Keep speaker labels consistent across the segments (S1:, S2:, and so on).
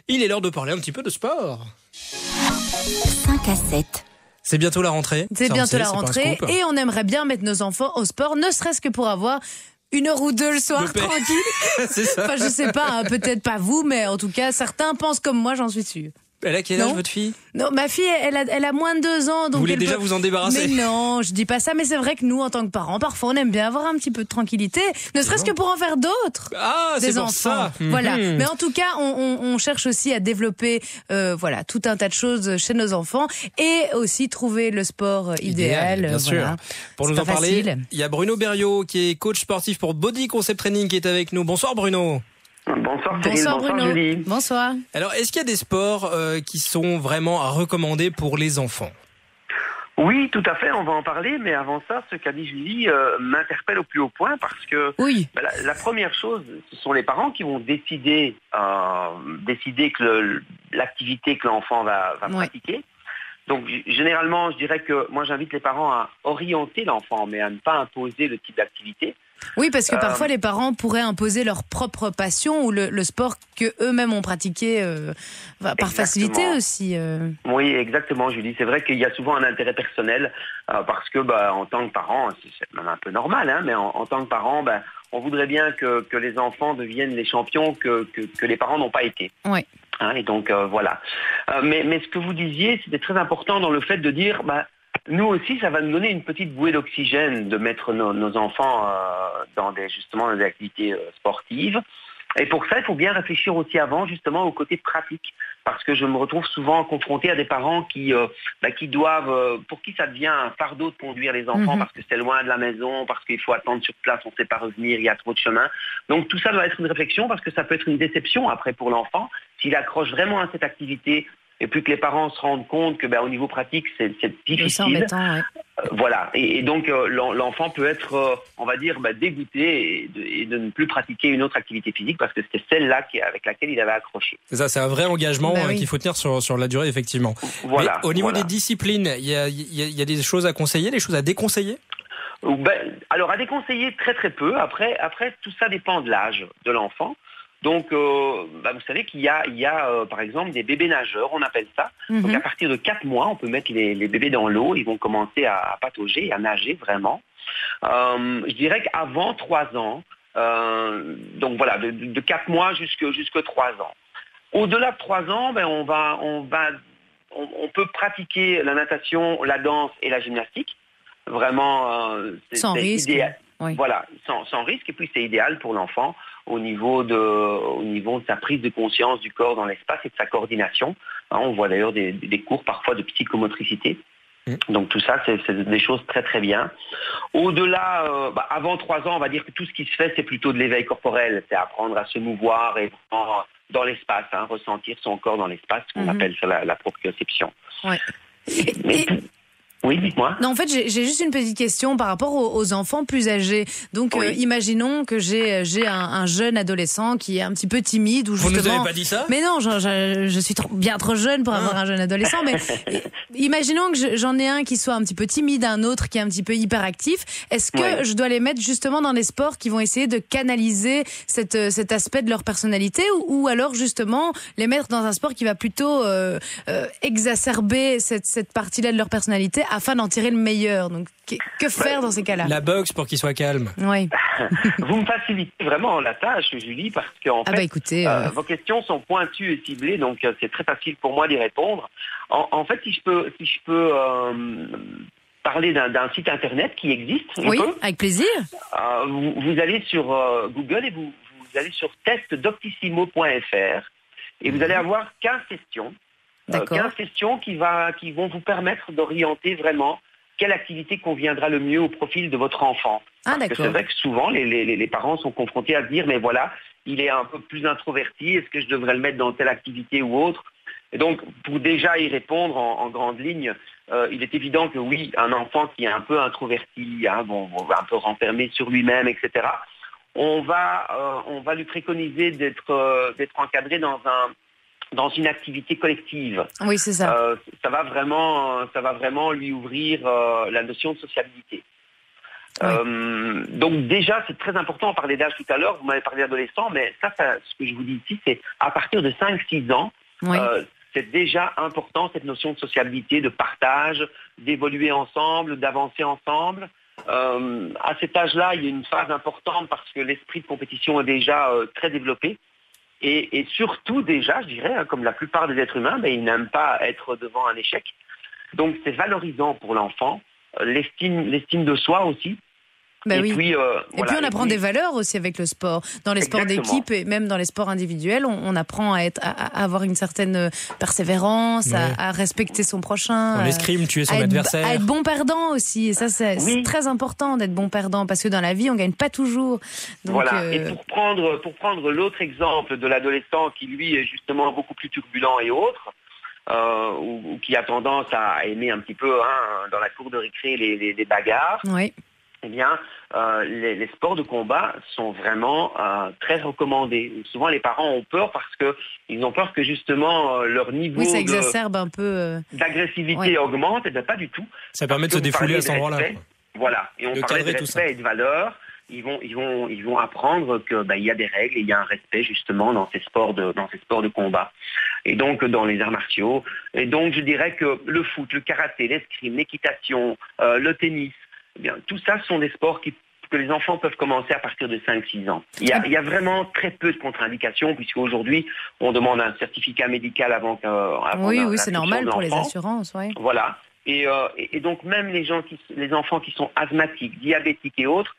S1: Il est l'heure de parler un petit peu de sport.
S2: 5 à 7.
S1: C'est bientôt la rentrée.
S2: C'est bientôt la rentrée et on aimerait bien mettre nos enfants au sport, ne serait-ce que pour avoir 1 heure ou 2 le soir tranquille.
S1: C'est ça.
S2: Enfin, je sais pas, peut-être pas vous, mais en tout cas, certains pensent comme moi, j'en suis sûre.
S1: Elle a quel âge, votre fille ?
S2: Non, ma fille, elle a moins de 2 ans. Donc
S1: vous voulez déjà vous en débarrasser ?
S2: Mais non, je dis pas ça, mais c'est vrai que nous, en tant que parents, parfois, on aime bien avoir un petit peu de tranquillité, ne serait-ce que pour en faire d'autres.
S1: Ah, c'est pour ça.
S2: Voilà. Mais en tout cas, on cherche aussi à développer, tout un tas de choses chez nos enfants et aussi trouver le sport idéal.
S1: Bien sûr. Pour nous en parler, il y a Bruno Berriot, qui est coach sportif pour Body Concept Training, qui est avec nous. Bonsoir, Bruno.
S3: Bonsoir Cyril, bonsoir
S2: Bruno.
S3: Julie.
S2: Bonsoir.
S1: Alors, est-ce qu'il y a des sports qui sont vraiment à recommander pour les enfants ?
S3: Oui, tout à fait, on va en parler, mais avant ça, ce qu'a dit Julie m'interpelle au plus haut point parce que la première chose, ce sont les parents qui vont décider que l'activité que l'enfant va pratiquer. Donc généralement, je dirais que moi j'invite les parents à orienter l'enfant, mais à ne pas imposer le type d'activité.
S2: Oui, parce que parfois les parents pourraient imposer leur propre passion ou le sport que eux-mêmes ont pratiqué par facilité aussi.
S3: Oui, exactement, Julie. C'est vrai qu'il y a souvent un intérêt personnel parce que, en tant que parent, c'est même un peu normal, mais en tant que parent, on voudrait bien que les enfants deviennent les champions que les parents n'ont pas été.
S2: Oui.
S3: Et donc voilà. Mais ce que vous disiez, c'était très important dans le fait de dire, nous aussi, ça va nous donner une petite bouée d'oxygène de mettre nos enfants dans des activités sportives. Et pour ça, il faut bien réfléchir aussi avant, justement, au côté pratique. Parce que je me retrouve souvent confronté à des parents qui doivent, pour qui ça devient un fardeau de conduire les enfants parce que c'est loin de la maison, parce qu'il faut attendre sur place, on ne sait pas revenir, il y a trop de chemin. Donc tout ça doit être une réflexion parce que ça peut être une déception après pour l'enfant s'il accroche vraiment à cette activité. Et puis que les parents se rendent compte que au niveau pratique, c'est difficile.
S2: C'est embêtant,
S3: voilà. Et donc l'enfant peut être, on va dire, dégoûté et de ne plus pratiquer une autre activité physique parce que c'était celle-là avec laquelle il avait accroché.
S1: C'est ça, c'est un vrai engagement qu'il faut tenir sur la durée, effectivement.
S3: Voilà.
S1: Mais au niveau des disciplines, il y a des choses à conseiller, des choses à déconseiller ?
S3: Alors à déconseiller très très peu. Après tout ça dépend de l'âge de l'enfant. Donc, vous savez qu'il y a par exemple, des bébés nageurs, on appelle ça. Donc, à partir de 4 mois, on peut mettre les bébés dans l'eau. Ils vont commencer à patauger, à nager vraiment. Je dirais qu'avant 3 ans, donc voilà, de 4 mois jusque 3 ans. Au-delà de 3 ans, on peut pratiquer la natation, la danse et la gymnastique. Vraiment,
S2: sans risque.
S3: Idéal. Oui. Voilà, sans risque. Et puis, c'est idéal pour l'enfant au niveau de sa prise de conscience du corps dans l'espace et de sa coordination. On voit d'ailleurs des cours parfois de psychomotricité. Donc tout ça, c'est des choses très très bien. Au-delà, avant 3 ans, on va dire que tout ce qui se fait, c'est plutôt de l'éveil corporel. C'est apprendre à se mouvoir et dans l'espace, ressentir son corps dans l'espace, ce qu'on appelle ça la proprioception.
S2: Ouais.
S3: Oui, dites-moi.
S2: Non, en fait, j'ai juste une petite question par rapport aux enfants plus âgés. Donc, imaginons que j'ai un jeune adolescent qui est un petit peu timide ou justement.
S1: Vous nous avez pas dit ça ?
S2: Mais non, je suis bien trop jeune pour avoir un jeune adolescent. Mais imaginons que j'en ai un qui soit un petit peu timide, un autre qui est un petit peu hyperactif. Est-ce que je dois les mettre justement dans des sports qui vont essayer de canaliser cet aspect de leur personnalité ou alors justement les mettre dans un sport qui va plutôt exacerber cette partie-là de leur personnalité afin d'en tirer le meilleur. Donc, que faire dans ces cas-là ?
S1: La boxe pour qu'il soit calme.
S2: Oui.
S3: Vous me facilitez vraiment la tâche, Julie, parce qu'en fait,
S2: écoutez,
S3: vos questions sont pointues et ciblées, donc c'est très facile pour moi d'y répondre. En fait, si je peux parler d'un site internet qui existe.
S2: Oui, avec plaisir.
S3: Vous allez sur Google et vous allez sur testdoctissimo.fr et vous allez avoir 15 questions. 15 questions qui vont vous permettre d'orienter vraiment quelle activité conviendra le mieux au profil de votre enfant. Parce que c'est vrai que souvent, les parents sont confrontés à se dire, mais voilà, il est un peu plus introverti, est-ce que je devrais le mettre dans telle activité ou autre ? Et donc, pour déjà y répondre en grande ligne, il est évident que oui, un enfant qui est un peu introverti, un peu renfermé sur lui-même, etc., on va lui préconiser d'être encadré dans une activité collective.
S2: Oui, c'est ça.
S3: Ça va vraiment lui ouvrir la notion de sociabilité. Donc déjà, c'est très important. On parlait d'âge tout à l'heure, vous m'avez parlé d'adolescents, mais ça, ce que je vous dis ici, c'est à partir de 5-6 ans, c'est déjà important, cette notion de sociabilité, de partage, d'évoluer ensemble, d'avancer ensemble. À cet âge-là, il y a une phase importante parce que l'esprit de compétition est déjà très développé. Et surtout déjà, je dirais, comme la plupart des êtres humains, ils n'aiment pas être devant un échec. Donc c'est valorisant pour l'enfant. L'estime de soi aussi.
S2: Et puis on apprend des valeurs aussi avec le sport. Dans les sports d'équipe et même dans les sports individuels, on apprend à avoir une certaine persévérance, à respecter son prochain.
S1: En escrime, tuer son adversaire.
S2: À être bon perdant aussi. Et ça, c'est très important d'être bon perdant parce que dans la vie, on gagne pas toujours. Donc,
S3: Et pour prendre l'autre exemple de l'adolescent qui, lui, est justement beaucoup plus turbulent et autre, ou qui a tendance à aimer un petit peu dans la cour de récré les bagarres.
S2: Oui.
S3: Eh bien, les sports de combat sont vraiment très recommandés. Souvent, les parents ont peur parce qu'ils ont peur que justement leur niveau
S2: ça exacerbe un peu
S3: d'agressivité augmente. Et bien, pas du tout.
S1: Ça permet de se défouler à cet endroit-là.
S3: Voilà. Et on parlait de respect et de valeur. Ils vont apprendre que il y a des règles et il y a un respect justement dans ces sports de combat. Et donc dans les arts martiaux. Et donc je dirais que le foot, le karaté, l'escrime, l'équitation, le tennis, eh bien tout ça sont des sports que les enfants peuvent commencer à partir de 5-6 ans. Il y a vraiment très peu de contre-indications puisque aujourd'hui on demande un certificat médical avant
S2: oui, c'est normal pour les assurances, oui.
S3: Voilà. Et donc même les enfants qui sont asthmatiques, diabétiques et autres,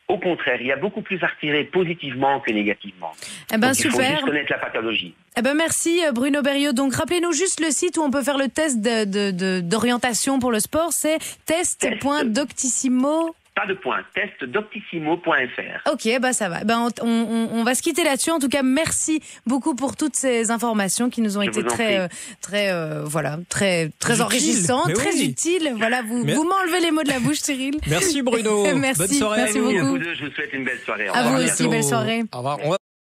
S3: au contraire, il y a beaucoup plus à retirer positivement que négativement. Donc,
S2: super.
S3: Il faut juste connaître la pathologie.
S2: Merci Bruno Berriot. Donc rappelez-nous juste le site où on peut faire le test d'orientation pour le sport, c'est test.doctissimo.
S3: Pas de point, testdoctissimo.fr.
S2: Ok, ça va. On va se quitter là-dessus. En tout cas, merci beaucoup pour toutes ces informations qui nous ont été très enrichissantes, très utiles. Voilà, vous m'enlevez les mots de la bouche, Cyril.
S1: Merci Bruno.
S2: Merci.
S1: Bonne soirée.
S2: Merci beaucoup.
S3: Je vous souhaite une belle soirée.
S2: À vous aussi, belle soirée.
S1: Au revoir.